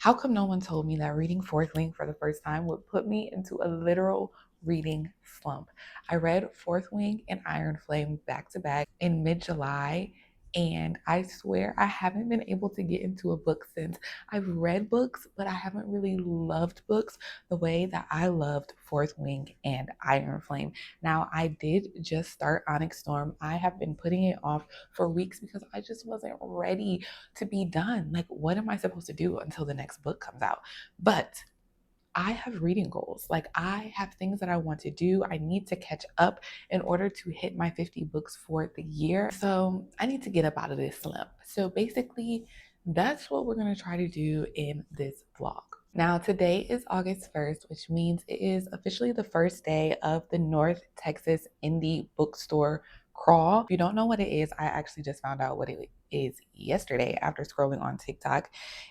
How come no one told me that reading Fourth Wing for the first time would put me into a literal reading slump? I read Fourth Wing and Iron Flame back to back in mid July, and I swear I haven't been able to get into a book since. I've read books, but I haven't really loved books the way that I loved Fourth Wing and Iron Flame. Now, I did just start Onyx Storm. I have been putting it off for weeks because I just wasn't ready to be done. Like, what am I supposed to do until the next book comes out? But I have reading goals. Like, I have things that I want to do. I need to catch up in order to hit my 50 books for the year. So I need to get up out of this slump. So basically, that's what we're going to try to do in this vlog. Now, today is August 1st, which means it is officially the first day of the North Texas Indie Bookstore crawl. If you don't know what it is, I actually just found out what it is yesterday after scrolling on TikTok.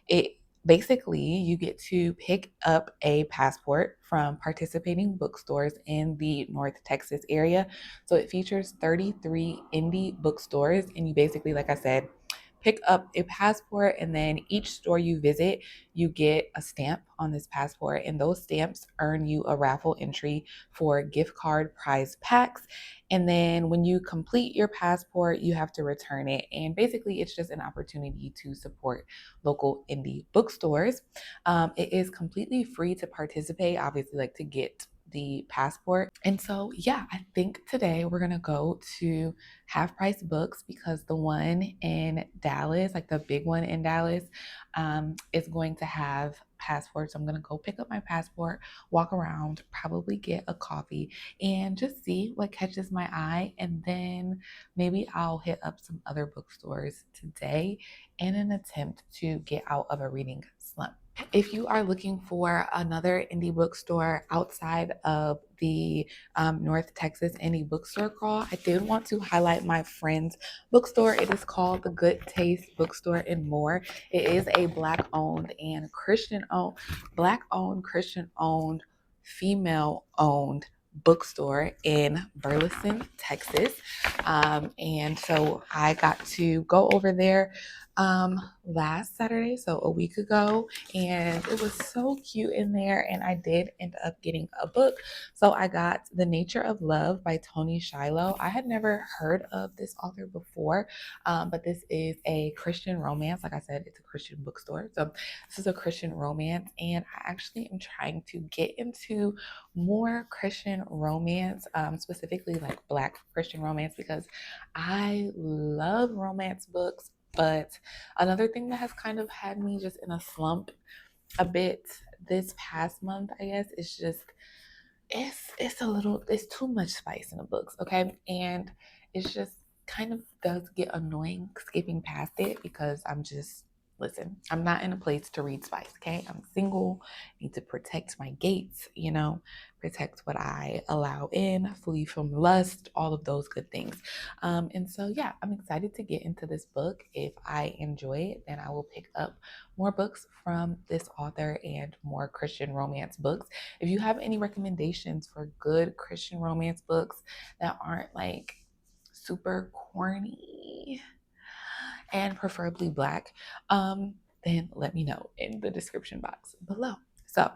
It basically, you get to pick up a passport from participating bookstores in the North Texas area. So it features 33 indie bookstores, and you basically, like I said, pick up a passport, and then each store you visit, you get a stamp on this passport, and those stamps earn you a raffle entry for gift card prize packs. And then when you complete your passport, you have to return it. And basically, it's just an opportunity to support local indie bookstores. It is completely free to participate, obviously, like to get the passport. And so, yeah, I think today we're going to go to Half Price Books because the one in Dallas, like the big one in Dallas, is going to have passports. I'm going to go pick up my passport, walk around, probably get a coffee, and just see what catches my eye. And then maybe I'll hit up some other bookstores today in an attempt to get out of a reading slump. If you are looking for another indie bookstore outside of the North Texas Indie Bookstore crawl, I did want to highlight my friend's bookstore. It is called the Good Taste Bookstore and More. It is a Black-owned and Christian-owned, Black-owned, Christian-owned, female-owned bookstore in Burleson, Texas. And so I got to go over there last Saturday, so a week ago, and it was so cute in there. And I did end up getting a book. So I got The Nature of Love by Tony Shiloh. I had never heard of this author before, but this is a Christian romance. Like I said, it's a Christian bookstore, so this is a Christian romance, and I actually am trying to get into more Christian romance, specifically like Black Christian romance, because I love romance books. But another thing that has kind of had me just in a slump a bit this past month, I guess, is just it's too much spice in the books, okay? And it's just kind of does get annoying skipping past it because listen, I'm not in a place to read spice, okay? I'm single, need to protect my gates, protect what I allow in, flee from lust, all of those good things. And so, yeah, I'm excited to get into this book. If I enjoy it, then I will pick up more books from this author and more Christian romance books. If you have any recommendations for good Christian romance books that aren't like super corny and preferably Black, then let me know in the description box below. So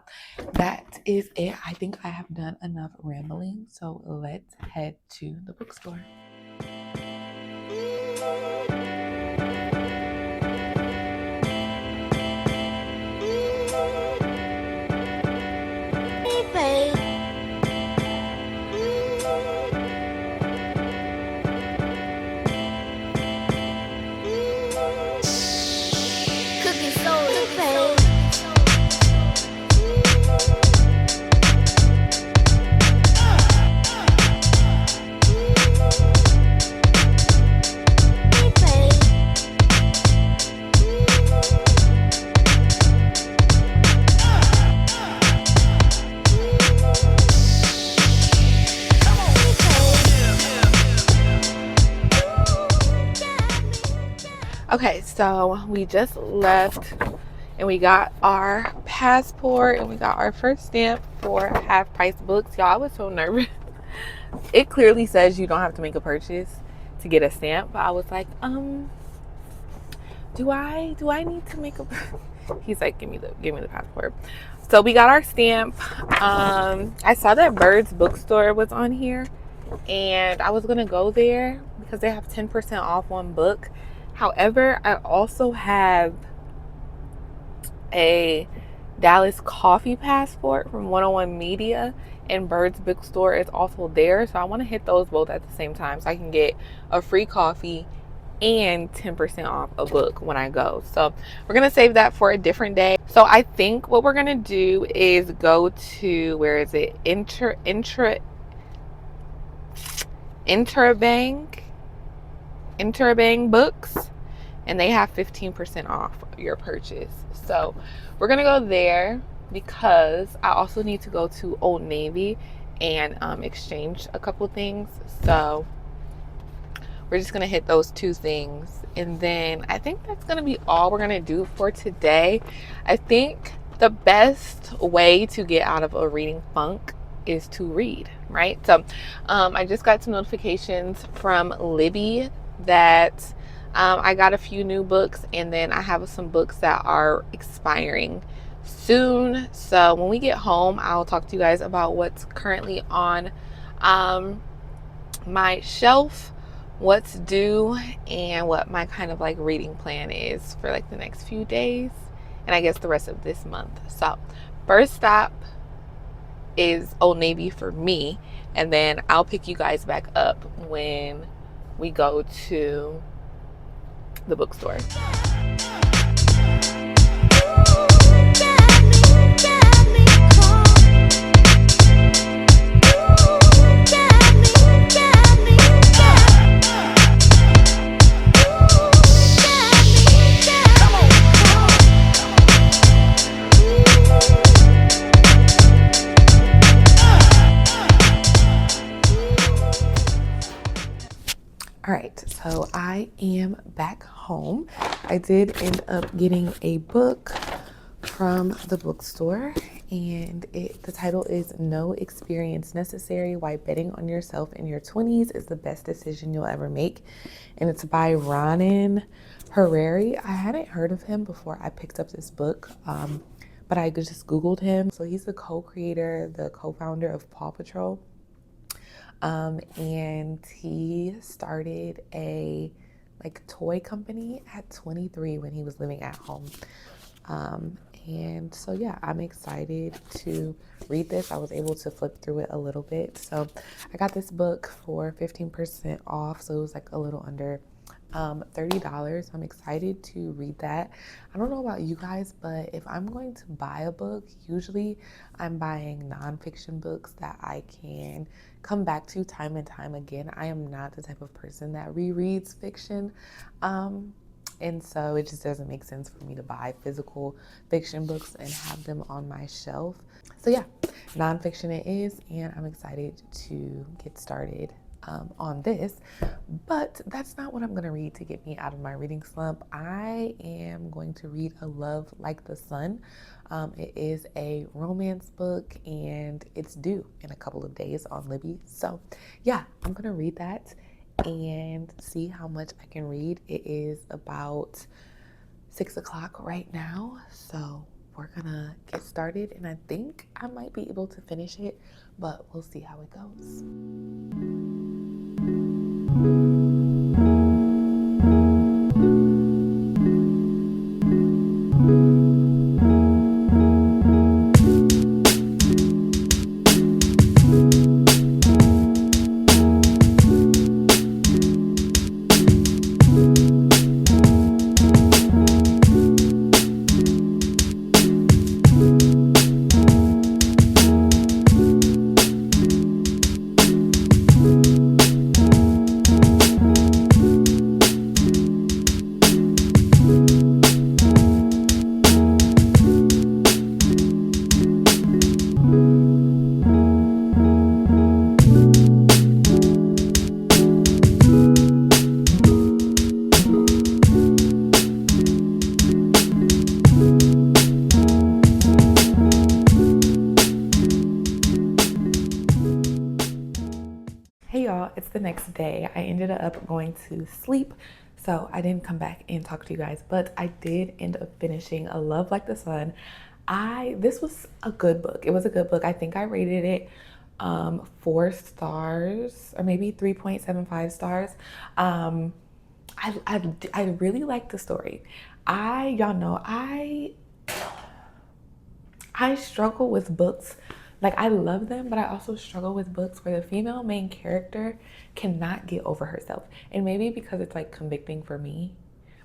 that is it. I think I have done enough rambling. So let's head to the bookstore. Okay, so we just left and we got our passport and we got our first stamp for Half Price Books. Y'all, I was so nervous. It clearly says you don't have to make a purchase to get a stamp, but I was like, do I need to make a He's like, give me the passport. So we got our stamp. I saw that Bird's Bookstore was on here, and I was gonna go there because they have 10% off one book. However, I also have a Dallas Coffee passport from 101 Media, and Bird's Bookstore is also there. So I want to hit those both at the same time so I can get a free coffee and 10% off a book when I go. So we're going to save that for a different day. So I think what we're going to do is go to, where is it? Interabang Books, and they have 15% off your purchase. So we're gonna go there because I also need to go to Old Navy and exchange a couple things. So we're just gonna hit those two things, and then I think that's gonna be all we're gonna do for today. I think the best way to get out of a reading funk is to read, right? So I just got some notifications from Libby that I got a few new books, and then I have some books that are expiring soon. So when we get home, I'll talk to you guys about what's currently on my shelf, what's due, and what my kind of like reading plan is for like the next few days, and I guess the rest of this month. So first stop is Old Navy for me, and then I'll pick you guys back up when we go to the bookstore. All right, so I am back home. I did end up getting a book from the bookstore, and the title is No Experience Necessary: Why Betting on Yourself in Your 20s is the Best Decision You'll Ever Make. And it's by Ronan Harari. I hadn't heard of him before I picked up this book, but I just Googled him. So he's the co-creator, the co-founder of Paw Patrol. And he started a toy company at 23 when he was living at home. And so yeah, I'm excited to read this. I was able to flip through it a little bit. So I got this book for 15% off. So it was like a little under $30. I'm excited to read that. I don't know about you guys, but if I'm going to buy a book, usually I'm buying nonfiction books that I can come back to time and time again. I am not the type of person that rereads fiction. And so it just doesn't make sense for me to buy physical fiction books and have them on my shelf. So yeah, nonfiction it is, and I'm excited to get started on this. But that's not what I'm going to read to get me out of my reading slump. I am going to read A Love Like the Sun. It is a romance book, and it's due in a couple of days on Libby. So yeah, I'm going to read that and see how much I can read. It is about 6 o'clock right now, so we're gonna get started, and I think I might be able to finish it, but we'll see how it goes. Hey y'all, it's the next day. I ended up going to sleep So I didn't come back and talk to you guys, but I did end up finishing A Love Like the Sun. This was a good book. It was a good book. I think I rated it 4 stars or maybe 3.75 stars. I really liked the story. Y'all know I struggle with books. Like, I love them, but I also struggle with books where the female main character cannot get over herself. And maybe because it's like convicting for me,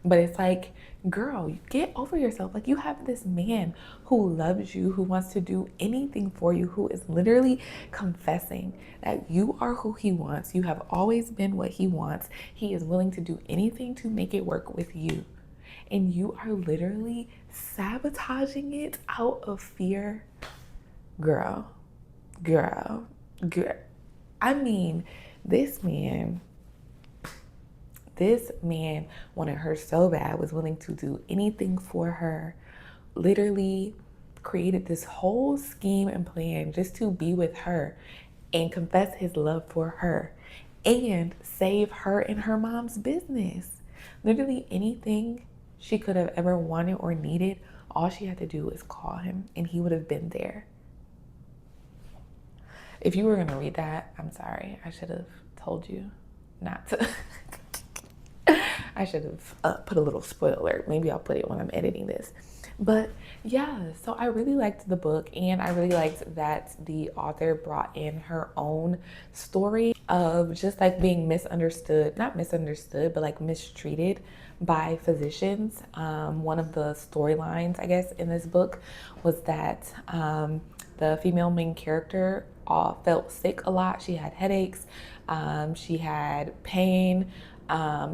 but it's like, girl, get over yourself. Like, you have this man who loves you, who wants to do anything for you, who is literally confessing that you are who he wants. You have always been what he wants. He is willing to do anything to make it work with you. And you are literally sabotaging it out of fear. Girl. I mean, this man wanted her so bad, was willing to do anything for her, literally created this whole scheme and plan just to be with her and confess his love for her and save her and her mom's business. Literally anything she could have ever wanted or needed, all she had to do was call him and he would have been there. If you were going to read that, I'm sorry. I should have told you not to. I should have put a little spoiler alert. Maybe I'll put it when I'm editing this. But yeah, so I really liked the book, and I really liked that the author brought in her own story of just like being misunderstood, not misunderstood, but like mistreated by physicians. One of the storylines, I guess, in this book was that the female main character felt sick a lot. She had headaches, she had pain,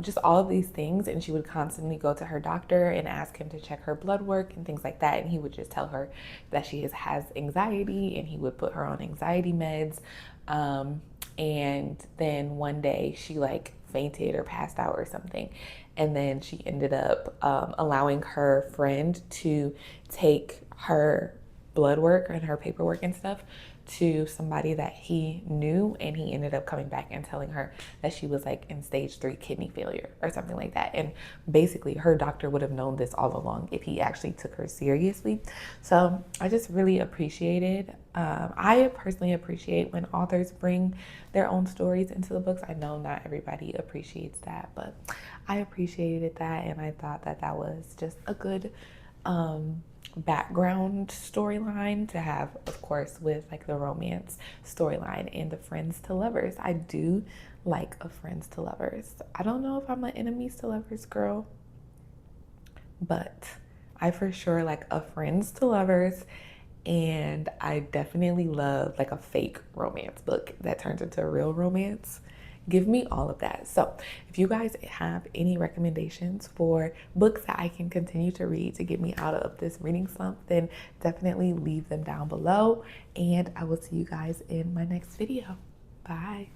just all of these things, and she would constantly go to her doctor and ask him to check her blood work and things like that, and he would just tell her that she has anxiety, and he would put her on anxiety meds, and then one day she like fainted or passed out or something, and then she ended up allowing her friend to take her blood work and her paperwork and stuff to somebody that he knew, and he ended up coming back and telling her that she was like in stage 3 kidney failure or something like that. And basically her doctor would have known this all along if he actually took her seriously. So I just really appreciated, I personally appreciate when authors bring their own stories into the books. I know not everybody appreciates that, but I appreciated that, and I thought that that was just a good background storyline to have, of course, with like the romance storyline and the friends to lovers. I do like a friends to lovers. I don't know if I'm an enemies to lovers girl, but I for sure like a friends to lovers, and I definitely love like a fake romance book that turns into a real romance. Give me all of that. So if you guys have any recommendations for books that I can continue to read to get me out of this reading slump, then definitely leave them down below, and I will see you guys in my next video. Bye.